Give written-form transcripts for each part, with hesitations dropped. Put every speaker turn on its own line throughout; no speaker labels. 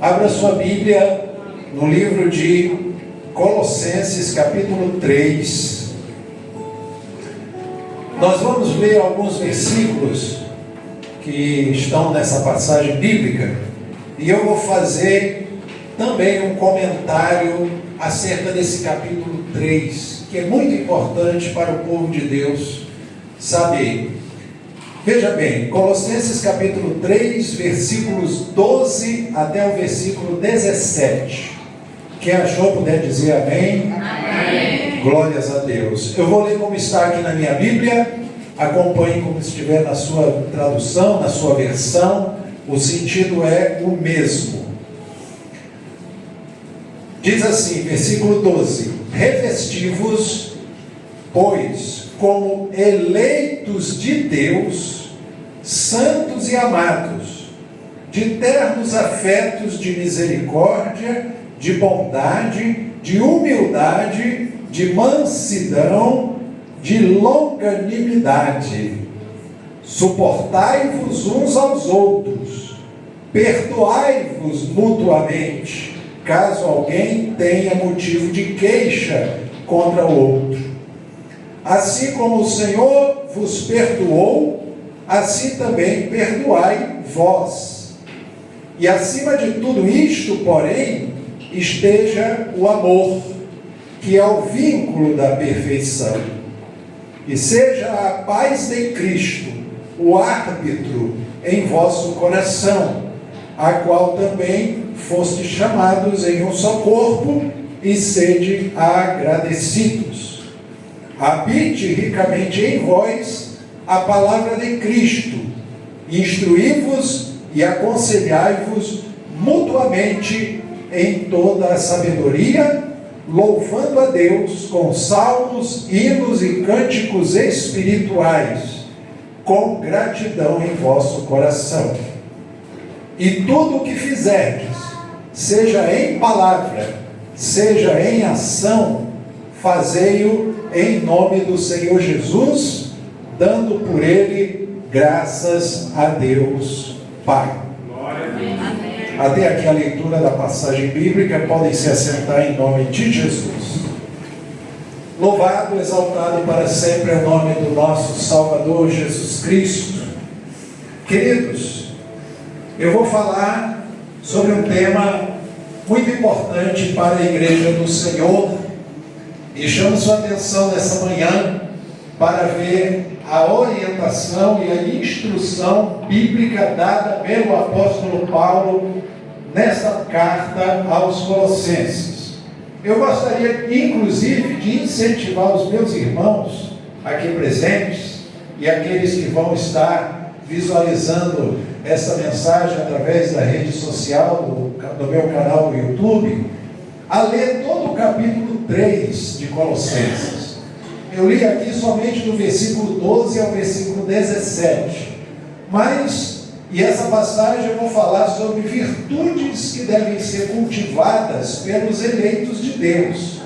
Abra sua Bíblia no livro de Colossenses, capítulo 3. Nós vamos ler alguns versículos que estão nessa passagem bíblica e eu vou fazer também um comentário acerca desse capítulo 3, que é muito importante para o povo de Deus saber. Veja bem, Colossenses capítulo 3, versículos 12 até o versículo 17. Quem achou puder dizer amém? Amém. Glórias a Deus. Eu vou ler como está aqui na minha Bíblia. Acompanhe como estiver na sua tradução, na sua versão. O sentido é o mesmo. Diz assim, versículo 12: Revesti-vos, pois, como eleitos de Deus, santos e amados, de ternos afetos de misericórdia, de bondade, de humildade, de mansidão, de longanimidade. Suportai-vos uns aos outros, perdoai-vos mutuamente, caso alguém tenha motivo de queixa contra o outro. Assim como o Senhor vos perdoou, assim também perdoai vós. E acima de tudo isto, porém, esteja o amor, que é o vínculo da perfeição. E seja a paz de Cristo o árbitro em vosso coração, a qual também fostes chamados em um só corpo, e sede agradecidos. Habite ricamente em vós a palavra de Cristo, instruí-vos e aconselhai-vos mutuamente em toda a sabedoria, louvando a Deus com salmos, hinos e cânticos espirituais, com gratidão em vosso coração. E tudo o que fizerdes, seja em palavra, seja em ação, fazei-o em nome do Senhor Jesus, dando por ele graças a Deus Pai. Amém. Até aqui a leitura da passagem bíblica. Podem se assentar em nome de Jesus. Louvado, exaltado para sempre é o nome do nosso Salvador Jesus Cristo. Queridos, eu vou falar sobre um tema muito importante para a igreja do Senhor, e chamo sua atenção nessa manhã para ver a orientação e a instrução bíblica dada pelo apóstolo Paulo nesta carta aos Colossenses. Eu gostaria, inclusive, de incentivar os meus irmãos aqui presentes e aqueles que vão estar visualizando essa mensagem através da rede social, do meu canal no YouTube, a ler todo o capítulo 3 de Colossenses. Eu li aqui somente do versículo 12 ao versículo 17. E essa passagem eu vou falar sobre virtudes que devem ser cultivadas pelos eleitos de Deus.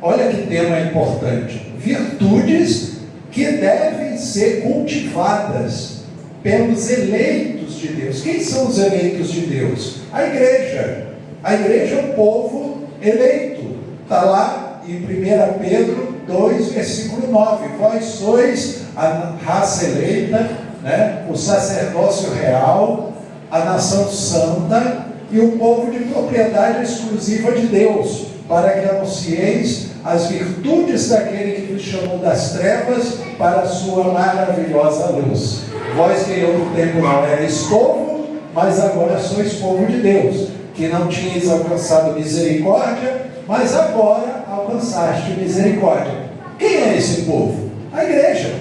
Olha que tema importante. Virtudes que devem ser cultivadas pelos eleitos de Deus. Quem são os eleitos de Deus? A igreja. A igreja é um povo eleito. Está lá em 1 Pedro 2, versículo 9. Vós sois a raça eleita, o sacerdócio real, a nação santa e o povo de propriedade exclusiva de Deus, para que anuncieis as virtudes daquele que vos chamou das trevas para a sua maravilhosa luz. Vós que em outro tempo não erais povo, mas agora sois povo de Deus, que não tinhais alcançado misericórdia, mas agora alcançaste misericórdia. Quem é esse povo? A igreja,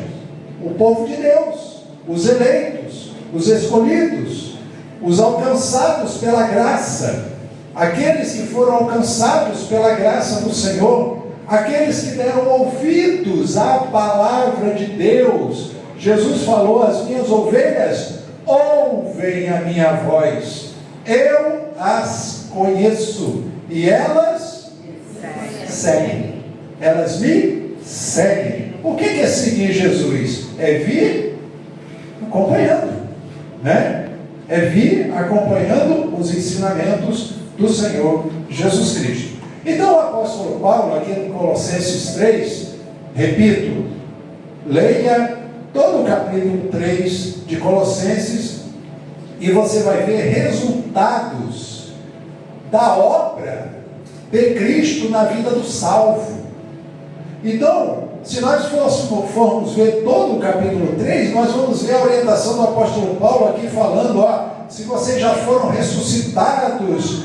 o povo de Deus, os eleitos, os escolhidos, os alcançados pela graça, aqueles que foram alcançados pela graça do Senhor, aqueles que deram ouvidos à palavra de Deus. Jesus falou: as minhas ovelhas ouvem a minha voz, eu as conheço e elas seguem. Elas me seguem. O que é seguir Jesus? É vir acompanhando, É vir acompanhando os ensinamentos do Senhor Jesus Cristo. Então o apóstolo Paulo, aqui em Colossenses 3, repito, leia todo o capítulo 3 de Colossenses e você vai ver resultados da obra de Cristo na vida do salvo. Então, se nós formos ver todo o capítulo 3, nós vamos ver a orientação do apóstolo Paulo aqui falando, se vocês já foram ressuscitados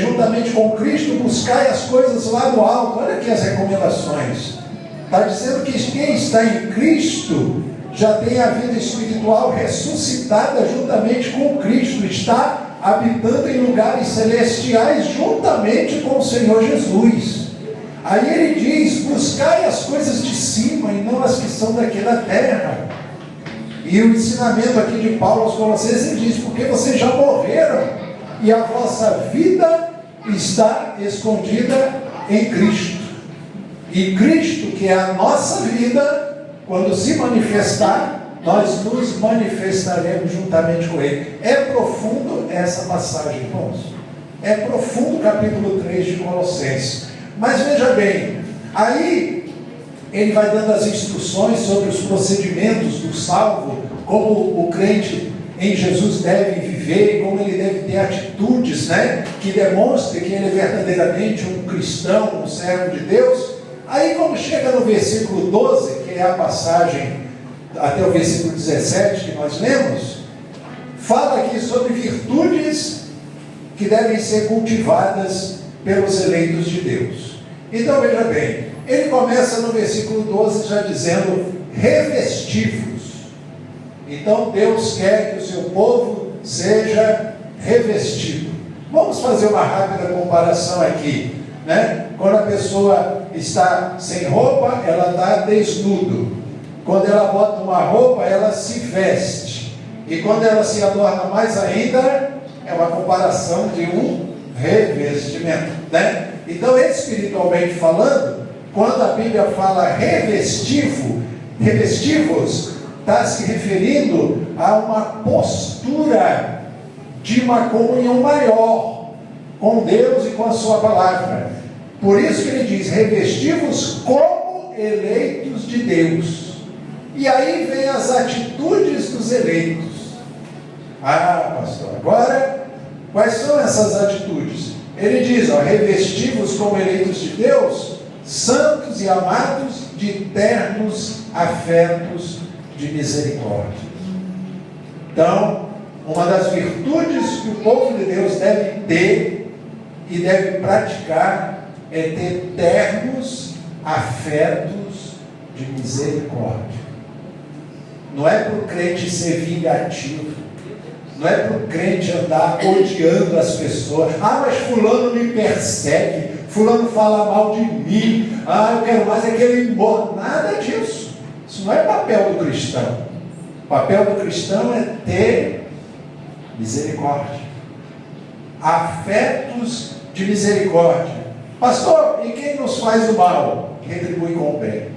juntamente com Cristo, buscai as coisas lá do alto. Olha aqui as recomendações. Está dizendo que quem está em Cristo já tem a vida espiritual ressuscitada juntamente com Cristo, está habitando em lugares celestiais juntamente com o Senhor Jesus. Aí ele diz, buscai as coisas de cima e não as que são daqui da terra. E o ensinamento aqui de Paulo aos Colossenses, ele diz, porque vocês já morreram e a vossa vida está escondida em Cristo. E Cristo, que é a nossa vida, quando se manifestar, nós nos manifestaremos juntamente com Ele. É profundo essa passagem, irmãos. É profundo o capítulo 3 de Colossenses. Mas veja bem, aí ele vai dando as instruções sobre os procedimentos do salvo, como o crente em Jesus deve viver, como ele deve ter atitudes, que demonstrem que ele é verdadeiramente um cristão, um servo de Deus. Aí quando chega no versículo 12, que é a passagem até o versículo 17 que nós lemos, fala aqui sobre virtudes que devem ser cultivadas pelos eleitos de Deus. Então veja bem, ele começa no versículo 12 já dizendo, revestivos. Então Deus quer que o seu povo seja revestido. Vamos fazer uma rápida comparação aqui, Quando a pessoa está sem roupa, ela está desnudo. Quando ela bota uma roupa, ela se veste. E quando ela se adorna mais ainda, é uma comparação de um revestimento, Então, espiritualmente falando, quando a Bíblia fala revestivos, está se referindo a uma postura de uma comunhão maior com Deus e com a sua palavra. Por isso que ele diz, revestivos como eleitos de Deus. E aí vem as atitudes dos eleitos. Pastor, agora, quais são essas atitudes? Ele diz, revestivos como eleitos de Deus, santos e amados de ternos afetos de misericórdia. Então, uma das virtudes que o povo de Deus deve ter e deve praticar é ter ternos afetos de misericórdia. Não é para o crente ser vingativo, não é para o crente andar odiando as pessoas. Mas fulano me persegue, fulano fala mal de mim, eu quero mais é que ele morra. Nada disso. Isso não é papel do cristão. O papel do cristão é ter misericórdia, afetos de misericórdia. Pastor, e quem nos faz o mal? Retribui com o bem.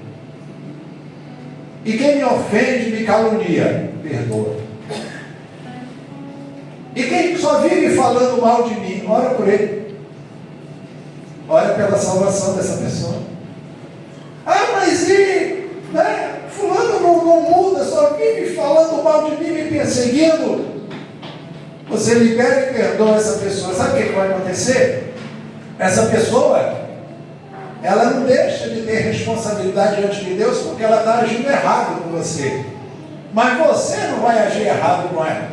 E quem me ofende, me calunia? Perdoa. E quem só vive falando mal de mim? Ora por ele. Ora pela salvação dessa pessoa. Mas fulano não muda, só vive falando mal de mim, me perseguindo. Você libera e perdoa essa pessoa. Sabe o que vai acontecer? Essa pessoa, ela não deixa de ter responsabilidade diante de Deus, porque ela está agindo errado com você. Mas você não vai agir errado com ela.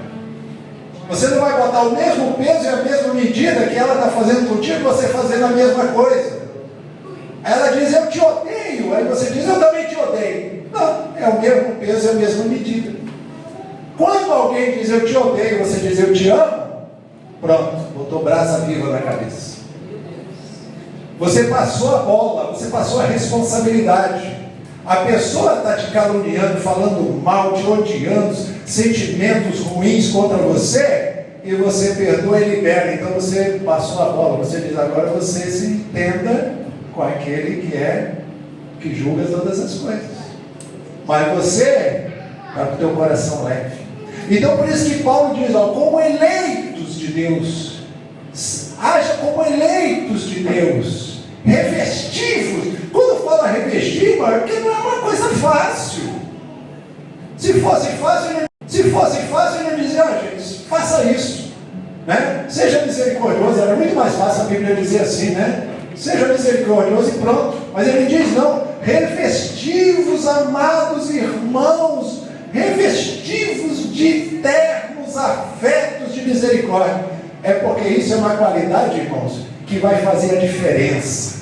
Você não vai botar o mesmo peso e a mesma medida que ela está fazendo contigo, você fazendo a mesma coisa. Aí ela diz, eu te odeio. Aí você diz, eu também te odeio. Não, é o mesmo peso e a mesma medida. Quando alguém diz, eu te odeio, você diz, eu te amo, pronto, botou brasa viva na cabeça. Você passou a bola, você passou a responsabilidade. A pessoa está te caluniando, falando mal, te odiando, sentimentos ruins contra você, e você perdoa e libera. Então você passou a bola, você diz, agora você se entenda com aquele que julga todas as coisas. Mas você está com o teu coração leve. Então por isso que Paulo diz, ó, como eleitos de Deus, haja como eleitos de Deus, revestivos. Quando fala revestir, é porque não é uma coisa fácil. Se fosse fácil, eu não dizia, gente, faça isso, né? Seja misericordioso. Era muito mais fácil a Bíblia dizer assim, né? Seja misericordioso e pronto. Mas ele diz não, revestivos, amados irmãos, revestivos de ternos afetos de misericórdia. É porque isso é uma qualidade, irmãos, que vai fazer a diferença.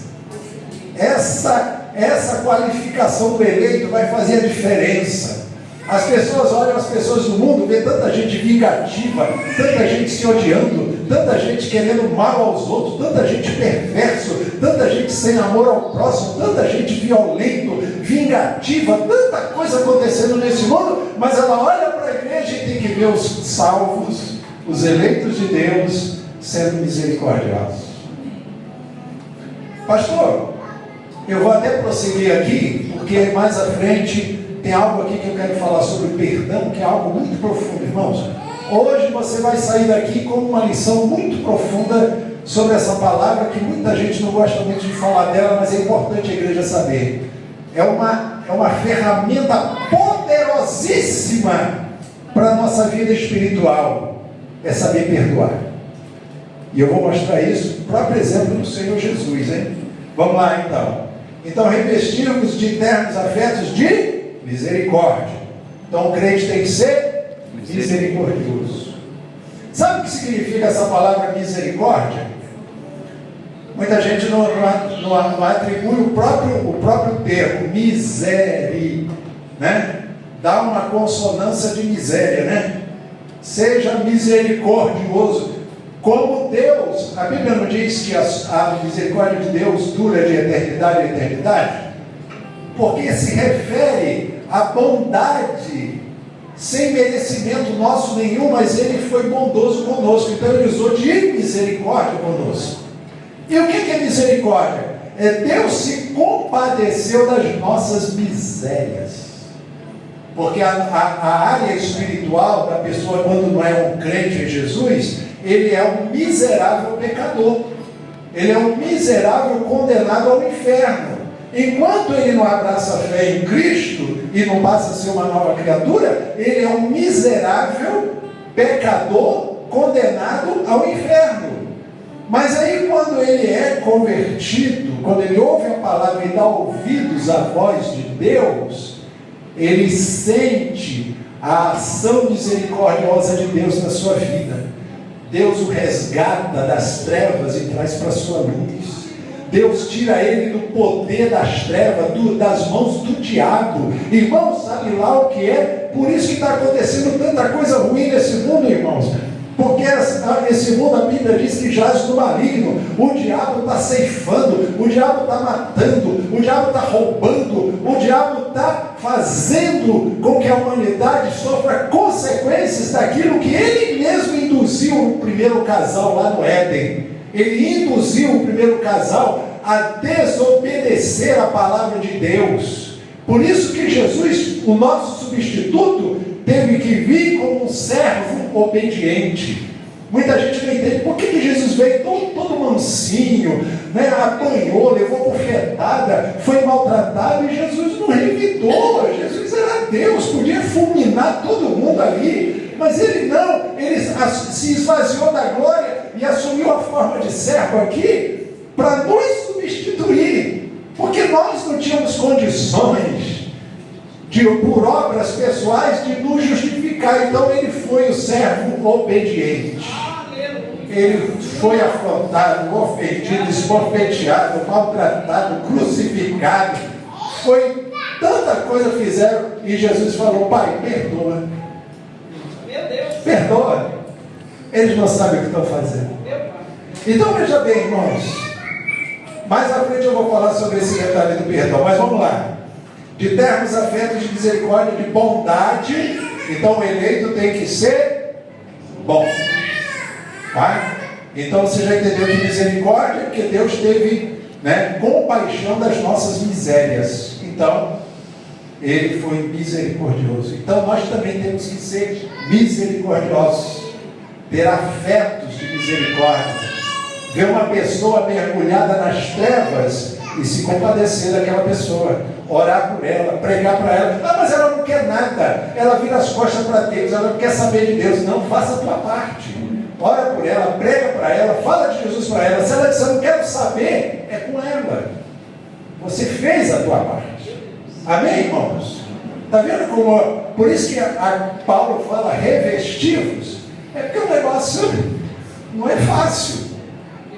Essa qualificação do eleito vai fazer a diferença. As pessoas olham as pessoas do mundo, vê tanta gente vingativa, tanta gente se odiando, tanta gente querendo mal aos outros, tanta gente perverso, tanta gente sem amor ao próximo, tanta gente violento, vingativa, tanta coisa acontecendo nesse mundo, mas ela olha para a igreja e tem que ver os salvos, os eleitos de Deus sendo misericordiosos. Pastor, eu vou até prosseguir aqui, porque mais à frente tem algo aqui que eu quero falar sobre perdão, que é algo muito profundo, irmãos. Hoje você vai sair daqui com uma lição muito profunda sobre essa palavra, que muita gente não gosta muito de falar dela, mas é importante a igreja saber. É uma ferramenta poderosíssima para a nossa vida espiritual, é saber perdoar. E eu vou mostrar isso, o próprio exemplo do Senhor Jesus, hein? Vamos lá então. Então, revestirmos de ternos afetos de misericórdia. Então o crente tem que ser misericordioso. Sabe o que significa essa palavra misericórdia? Muita gente não atribui o próprio termo, miseri, né? Dá uma consonância de miséria, né? Seja misericordioso. Como Deus, a Bíblia não diz que a misericórdia de Deus dura de eternidade a eternidade? Porque se refere à bondade, sem merecimento nosso nenhum, mas Ele foi bondoso conosco, então Ele usou de misericórdia conosco. E o que é misericórdia? É Deus se compadeceu das nossas misérias. Porque a área espiritual da pessoa, quando não é um crente em Jesus, ele é um miserável pecador. Ele é um miserável condenado ao inferno. Enquanto ele não abraça a fé em Cristo e não passa a ser uma nova criatura, ele é um miserável pecador condenado ao inferno. Mas aí quando ele é convertido, quando ele ouve a palavra e dá ouvidos à voz de Deus, ele sente a ação misericordiosa de Deus na sua vida. Deus o resgata das trevas e traz para a sua luz. Deus tira ele do poder das trevas, das mãos do diabo. Irmãos, sabe lá o que é? Por isso que está acontecendo tanta coisa ruim nesse mundo, irmãos. Porque esse mundo, a Bíblia diz que jaz no maligno. O diabo está ceifando, o diabo está matando, o diabo está roubando, o diabo está fazendo com que a humanidade sofra consequências daquilo que ele mesmo induziu o primeiro casal lá no Éden. Ele induziu o primeiro casal a desobedecer a palavra de Deus. Por isso que Jesus, o nosso substituto, teve que vir como um servo obediente. Muita gente não entende por que Jesus veio todo mansinho, né? Apanhou, levou bofetada, foi maltratado, e Jesus não revidou. Jesus era Deus, podia fulminar todo mundo ali, mas ele não, ele se esvaziou da glória e assumiu a forma de servo aqui para nos substituir, porque nós não tínhamos condições por obras pessoais de nos justificar. Então ele foi o servo obediente. Ele foi afrontado, ofendido, esbofeteado, maltratado, crucificado. Foi tanta coisa fizeram, e Jesus falou: Pai, perdoa. Meu Deus. Perdoa. Eles não sabem o que estão fazendo. Então veja bem, irmãos, mais à frente eu vou falar sobre esse detalhe do perdão, mas vamos lá. De termos afetos de misericórdia, de bondade. Então o eleito tem que ser bom, tá? Então você já entendeu que misericórdia, porque Deus teve, né, compaixão das nossas misérias. Então Ele foi misericordioso. Então nós também temos que ser misericordiosos, ter afetos de misericórdia, ver uma pessoa mergulhada nas trevas e se compadecer daquela pessoa, orar por ela, pregar para ela. Ah, mas ela não quer nada, ela vira as costas para Deus, ela não quer saber de Deus. Não, faça a tua parte, ora por ela, prega para ela, fala de Jesus para ela. Se ela disser não quero saber, é com ela. Você fez a tua parte. Amém, irmãos? Está vendo como? Por isso que Paulo fala revestivos. É porque o negócio não é fácil.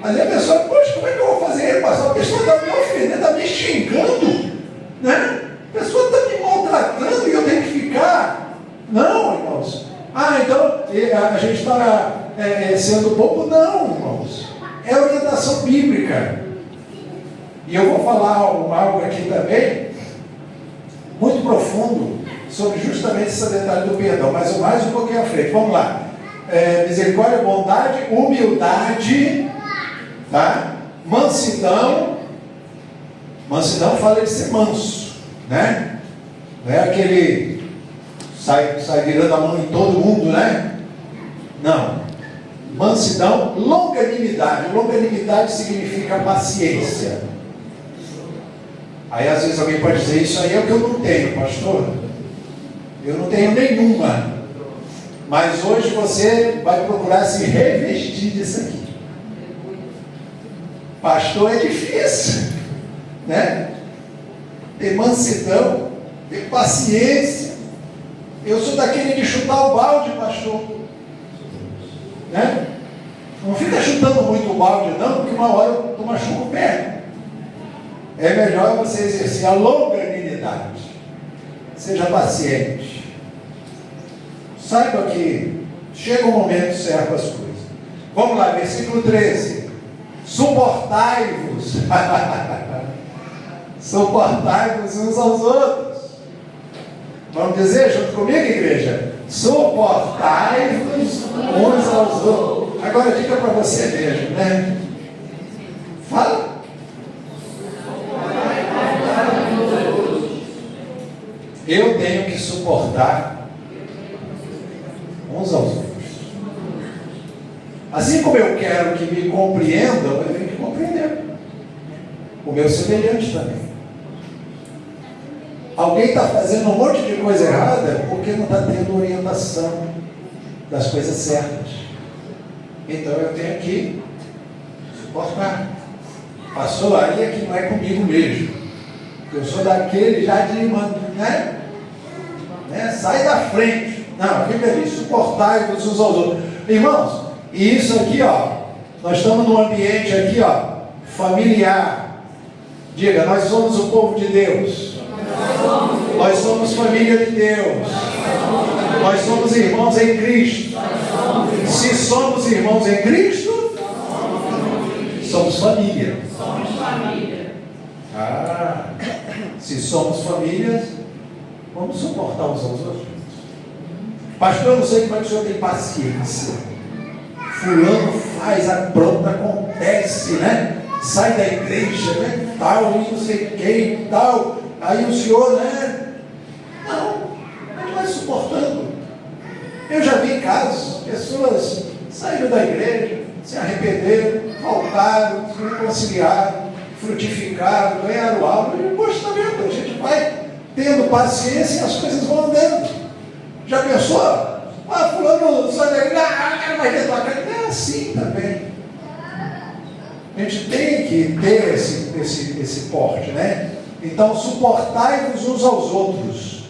Aí a pessoa, poxa, como é que eu vou fazer, pastor? A pessoa está me ofendendo, está me xingando, né? A pessoa está me maltratando e eu tenho que ficar. Não, irmãos. Ah, então a gente está sendo bobo? Não, irmãos. É orientação bíblica. E eu vou falar algo aqui também, muito profundo, sobre justamente esse detalhe do perdão, mas mais um pouquinho à frente. Vamos lá. Misericórdia, bondade, humildade, tá? Mansidão. Mansidão fala de ser manso, né? Não é aquele sai virando a mão em todo mundo, né? Não. Mansidão, longanimidade. Longanimidade significa paciência. Aí às vezes alguém pode dizer, isso aí é o que eu não tenho, pastor. Eu não tenho nenhuma. Mas hoje você vai procurar se revestir disso aqui. Pastor, é difícil, né? Ter mansidão, ter paciência. Eu sou daquele de chutar o balde, pastor, né? Não fica chutando muito o balde não, porque uma hora tu machuca o pé. É melhor você exercer a longanimidade. Seja paciente. Saiba que chega o momento certo as coisas. Vamos lá, versículo 13. Suportai-vos. Suportai-vos uns aos outros. Vamos dizer junto comigo, igreja? Suportai-vos uns aos outros. Agora diga para você mesmo, né? Fala. Eu tenho que suportar uns aos outros. Assim como eu quero que me compreendam, eu tenho que compreender o meu semelhante também. Alguém está fazendo um monte de coisa errada porque não está tendo orientação das coisas certas. Então eu tenho que suportar. Passou aí é que não é comigo mesmo. Eu sou daquele já de né? Sai da frente. Não, fica ali, suportai-vos uns aos outros. Irmãos, e isso aqui, ó, nós estamos num ambiente aqui, ó, familiar. Diga, nós somos o povo de Deus. Nós somos família de Deus. Nós somos irmãos em Cristo. Se somos irmãos em Cristo, somos família. Se somos famílias, vamos suportar uns aos outros. Pastor, eu não sei como é que o senhor tem paciência. Fulano faz, apronta, acontece, né? Sai da igreja, né? Tal, e não sei quem, tal. Aí o senhor, né? Não, a gente vai suportando. Eu já vi casos, pessoas saíram da igreja, se arrependeram, voltaram, se reconciliaram, frutificaram, ganharam algo. E depois também a gente vai tendo paciência e as coisas vão andando. Já pensou? Ah, fulano sai da igreja, quero mais dentro da casa. É assim também. A gente tem que ter esse porte, né? Então, suportai-vos uns aos outros.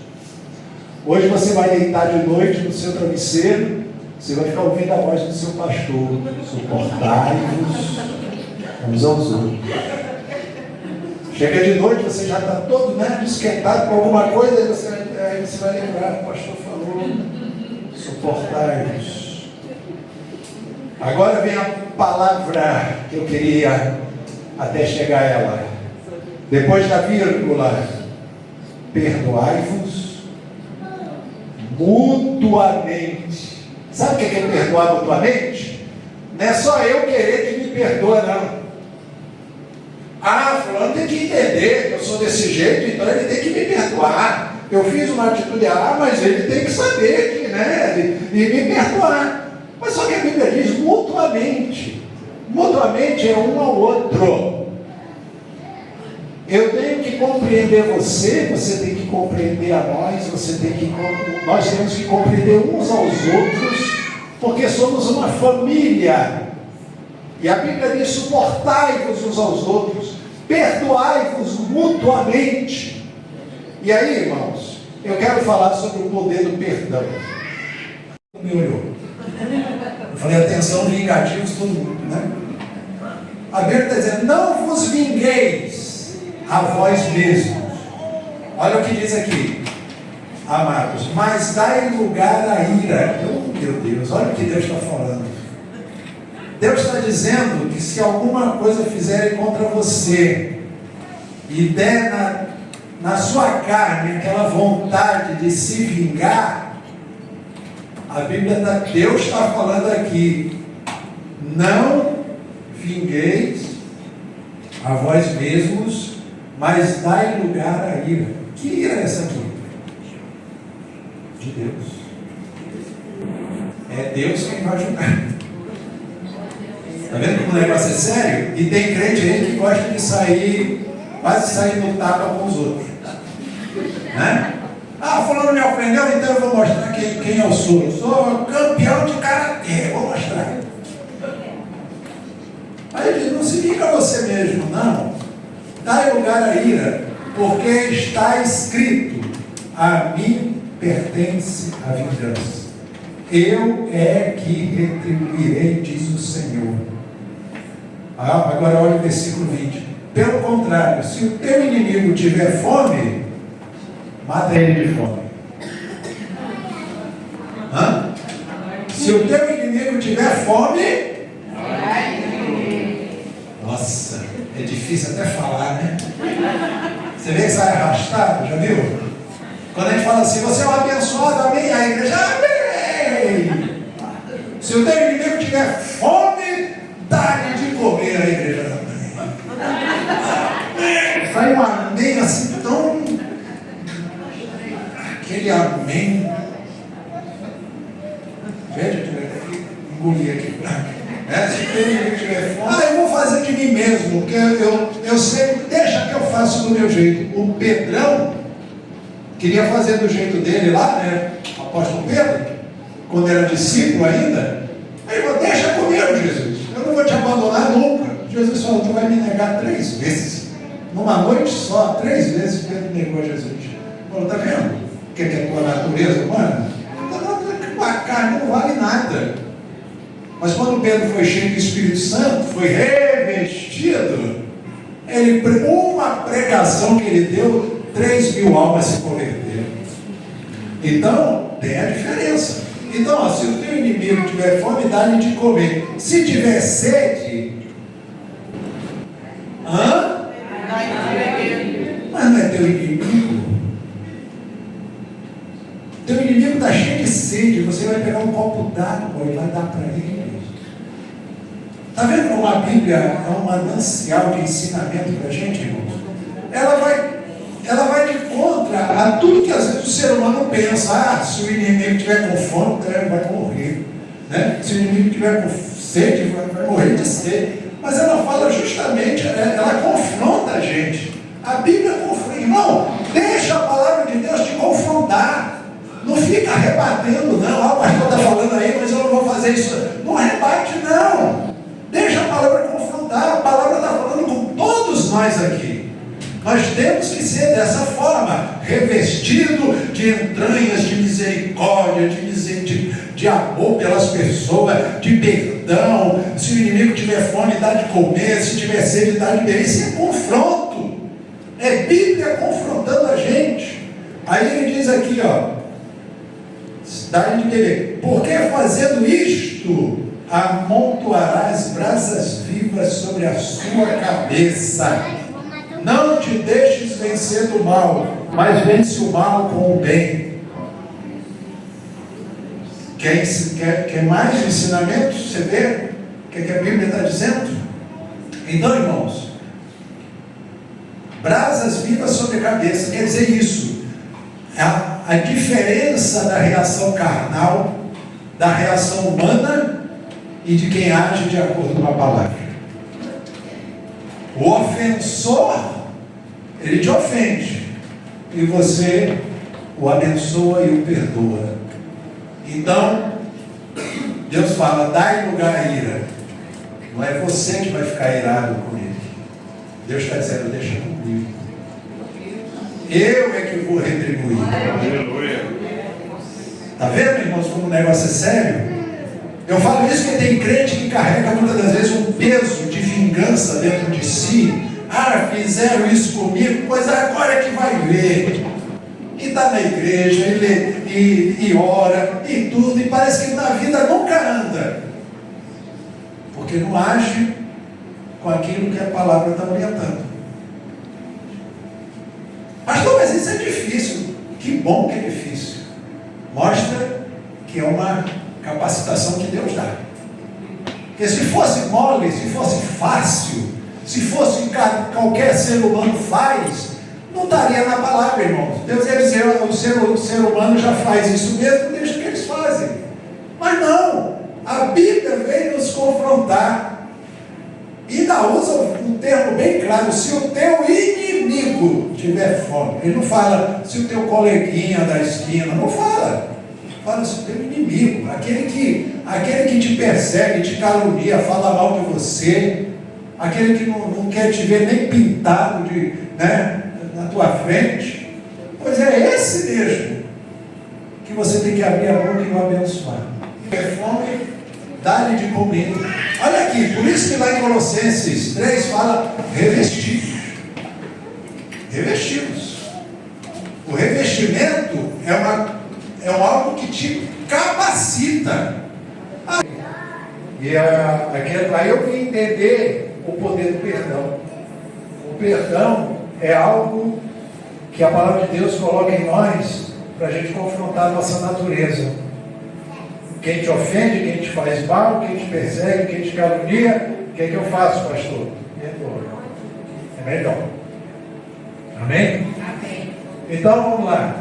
Hoje você vai deitar de noite no seu travesseiro, você vai ficar ouvindo a voz do seu pastor. Suportai-vos uns aos outros. Chega de noite, você já está todo, né, esquentado com alguma coisa, aí você vai lembrar, o pastor falou, suportai-vos. Agora vem a palavra que eu queria até chegar a ela. Depois da vírgula, perdoai-vos mutuamente. Sabe o que é perdoar mutuamente? Não é só eu querer que me perdoe, não. Ah, fulano tem que entender que eu sou desse jeito, então ele tem que me perdoar. Eu fiz uma atitude errada, mas ele tem que saber que, né, e me perdoar. Mas só que a Bíblia diz mutuamente. Mutuamente é um ao outro. Eu tenho que compreender você, você tem que compreender a nós, nós temos que compreender uns aos outros, porque somos uma família. E a Bíblia diz: suportai-vos uns aos outros, perdoai-vos mutuamente. E aí, irmãos, eu quero falar sobre o poder do perdão. Me olhou. Eu falei: atenção, vingativos, todo mundo, né? A Bíblia está dizendo: não vos vingueis a vós mesmos. Olha o que diz aqui, amados: mas dai lugar à ira. Oh, meu Deus, olha o que Deus está falando. Deus está dizendo que se alguma coisa fizerem contra você e der na sua carne aquela vontade de se vingar, a Bíblia Deus está falando aqui: não vingueis a vós mesmos, mas dai lugar à ira. Que ira é essa aqui? De Deus. É Deus quem vai julgar. Está vendo como o negócio é sério? E tem crente aí que gosta de quase sair no tapa com os outros, né? Ah, fulano me ofendeu, então eu vou mostrar quem eu sou. Eu sou campeão de karatê, vou mostrar. Aí ele diz: não se vinga você mesmo, não. Dai lugar à ira, porque está escrito: a mim pertence a vingança. Eu é que retribuirei, diz o Senhor. Agora olha o versículo 20. Pelo contrário, se o teu inimigo tiver fome, mata ele de fome. Se o teu inimigo tiver fome, nossa, é difícil até falar, né? Você vê que sai arrastado, já viu? Quando a gente fala assim: você é um abençoado, amém? A igreja, amém! Se o teu inimigo tiver fome, dá-lhe de comer, a igreja também. Sai um amém assim tão... aquele amém. Veja, engolir aqui. Se o teu inimigo tiver fome, eu vou fazer de mim mesmo, porque eu sei, deixa que eu faço do meu jeito. O Pedrão queria fazer do jeito dele lá, né? O apóstolo Pedro, quando era discípulo ainda, ele falou: deixa comigo, Jesus, eu não vou te abandonar nunca. Jesus falou: tu vai me negar 3 vezes. Numa noite só, 3 vezes Pedro negou Jesus. Falou: tá vendo o que é a tua natureza humana? A carne não vale nada. Mas quando Pedro foi cheio do Espírito Santo, foi revestido, uma pregação que ele deu, 3.000 almas se converteram. Então, tem a diferença. Então, se o teu inimigo tiver fome, dá-lhe de comer. Se tiver sede, mas não é teu inimigo. Teu inimigo está cheio de sede, você vai pegar um copo d'água e vai dar para ele. Está vendo como a Bíblia é um manancial de ensinamento para a gente, irmãos? Ela vai de contra a tudo que às vezes o ser humano pensa. Se o inimigo tiver com fome, ele vai morrer, né? Se o inimigo tiver com sede, vai morrer de sede. Mas ela fala justamente, ela confronta a gente. A Bíblia confronta. Irmão, deixa a palavra de Deus te confrontar. Não fica rebatendo, não. O pastor está falando aí, mas eu não vou fazer isso. Não rebate, não. Deixa a palavra confrontar. A palavra está falando com todos nós aqui. Nós temos que ser dessa forma, revestido de entranhas de misericórdia, de amor pelas pessoas, de perdão. Se o inimigo tiver fome, dá de comer. Se tiver sede, dá de beber. Isso é confronto. É Bíblia confrontando a gente. Aí ele diz aqui, dá de beber. Porque fazendo isto, amontoarás brasas vivas sobre a sua cabeça. Não te deixes vencer do mal, mas vence o mal com o bem. Quer mais ensinamentos? Você vê o que a Bíblia está dizendo? Então, irmãos, brasas vivas sobre a cabeça, quer dizer isso. a diferença da reação carnal, da reação humana e de quem age de acordo com a palavra. O ofensor, ele te ofende, e você o abençoa e o perdoa. Então, Deus fala, dai lugar à ira. Não é você que vai ficar irado com ele. Deus está dizendo, deixa comigo. Eu é que vou retribuir. Está vendo, irmãos, como o negócio é sério? Eu falo isso porque tem crente que carrega muitas das vezes um peso de vingança dentro de si. Ah, fizeram isso comigo, pois agora é que vai ver. E está na igreja, e lê, e ora, e tudo, e parece que na vida nunca anda. Porque não age com aquilo que a palavra está orientando. Pastor, mas isso é difícil. Que bom que é difícil. Mostra que é uma capacitação que Deus dá. Porque se fosse mole, se fosse fácil, se fosse qualquer ser humano faz, não estaria na palavra, irmãos. Deus ia dizer, o ser humano já faz isso mesmo, deixa que eles fazem. Mas não, a Bíblia veio nos confrontar. E ainda usa um termo bem claro, se o teu inimigo tiver fome. Ele não fala se o teu coleguinha da esquina, não fala. Fala se o teu inimigo, aquele que te persegue, te calunia, fala mal de você, aquele que não quer te ver nem pintado na tua frente. Pois é esse mesmo que você tem que abrir a boca e o abençoar. Tiver fome, dá-lhe de comer. Olha aqui, por isso que lá em Colossenses 3 fala revestidos. Revestidos. O revestimento é algo que te capacita. Aí eu vim entender o poder do perdão. O perdão é algo que a palavra de Deus coloca em nós para a gente confrontar a nossa natureza. Quem te ofende, quem te faz mal, quem te persegue, quem te calunia, o que é que eu faço, pastor? É melhor. Amém? Amém. Então vamos lá.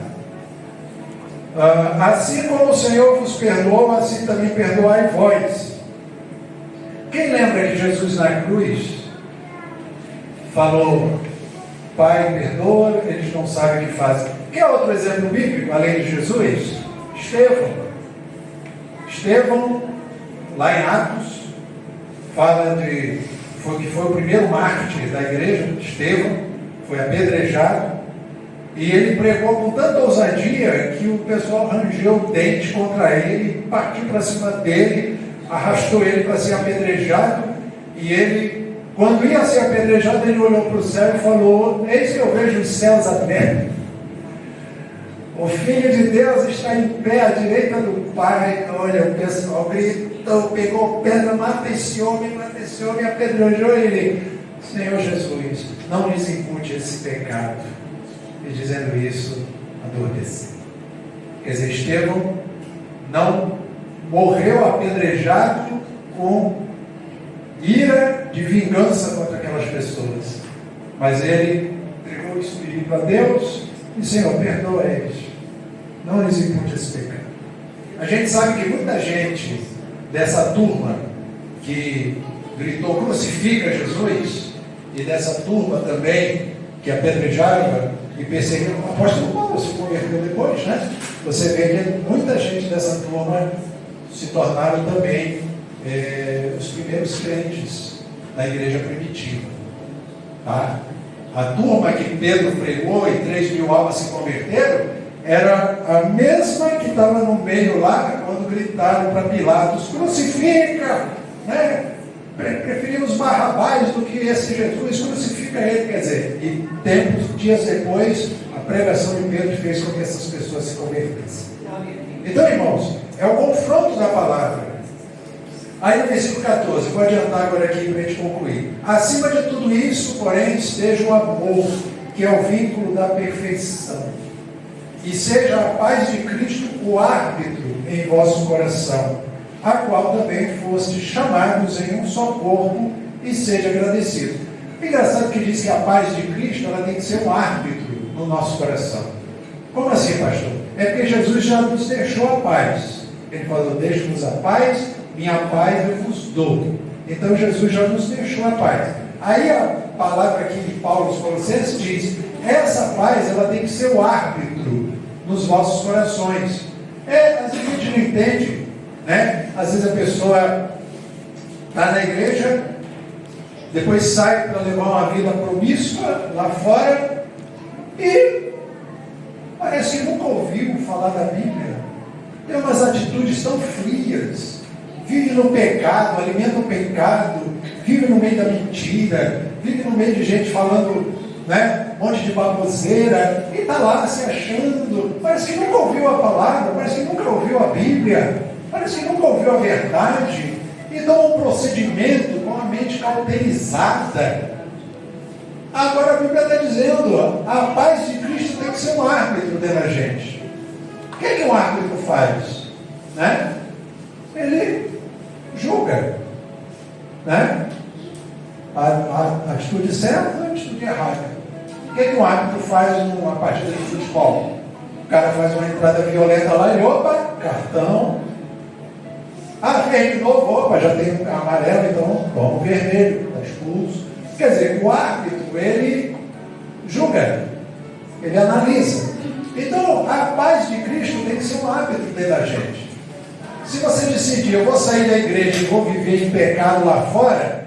Assim como o Senhor vos perdoou, assim também perdoai vós. Quem lembra que Jesus na cruz falou, Pai, perdoa, eles não sabem o que fazem. Quer outro exemplo bíblico, além de Jesus? Estevão, lá em Atos, fala que foi o primeiro mártir da igreja. Estevão foi apedrejado e ele pregou com tanta ousadia que o pessoal rangeu o dente contra ele, partiu para cima dele, arrastou ele para ser apedrejado. E ele, quando ia ser apedrejado, ele olhou para o céu e falou, eis que eu vejo os céus abertos, o Filho de Deus está em pé à direita do Pai. Olha, o pessoal gritou, pegou pedra, mata esse homem, apedrejou ele. Senhor Jesus, não lhes impute esse pecado. E dizendo isso, adormeceu. Quer dizer, Estevão não morreu apedrejado com ira de vingança contra aquelas pessoas, mas ele entregou o Espírito a Deus e, Senhor, perdoa eles, não lhes impute esse pecado. A gente sabe que muita gente dessa turma que gritou crucifica Jesus, e dessa turma também que apedrejava e perseguiu o apóstolo Paulo, se converteu depois, né? Você vê que muita gente dessa turma se tornaram também os primeiros crentes da igreja primitiva, tá? A turma que Pedro pregou e 3.000 almas se converteram era a mesma que estava no meio lá quando gritaram para Pilatos, crucifica, né? Preferimos Barrabás do que esse Jesus, crucifica ele. Quer dizer, e dias depois, a pregação de Pedro fez com que essas pessoas se convertessem. Então, irmãos, é o confronto da palavra. Aí no versículo 14, vou adiantar agora aqui para a gente concluir. Acima de tudo isso, porém, esteja o amor, que é o vínculo da perfeição. E seja a paz de Cristo o árbitro em vosso coração, a qual também foste chamados em um só corpo, e seja agradecido. Engraçado que diz que a paz de Cristo ela tem que ser um árbitro no nosso coração. Como assim, pastor? É porque Jesus já nos deixou a paz. Ele falou: deixo-vos a paz, minha paz eu vos dou. Então Jesus já nos deixou a paz. Aí a palavra aqui de Paulo aos Colossenses diz: essa paz ela tem que ser o árbitro nos vossos corações. Às vezes a gente não entende, né? Às vezes a pessoa está na igreja, depois sai para levar uma vida promíscua lá fora e parece que nunca ouviu falar da Bíblia. Tem umas atitudes tão frias, vive no pecado, alimenta o pecado, vive no meio da mentira, vive no meio de gente falando, né, um monte de baboseira, e está lá se achando, parece que nunca ouviu a palavra, parece que nunca ouviu a Bíblia, parece que nunca ouviu a verdade, e dá um procedimento com a mente cauterizada. Agora a Bíblia está dizendo: a paz de Cristo tem que ser um árbitro dentro da gente. O que é que um árbitro faz? Né? Ele julga, né? A atitude certa ou a atitude errada. O que é que um árbitro faz numa partida de futebol? O cara faz uma entrada violenta lá e opa, cartão. Fez de novo, opa, já tem um amarelo, então toma o vermelho, está expulso. Quer dizer, o árbitro, ele julga, ele analisa. Então, a paz de Cristo tem que ser um árbitro dentro da gente. Se você decidir: eu vou sair da igreja e vou viver em pecado lá fora,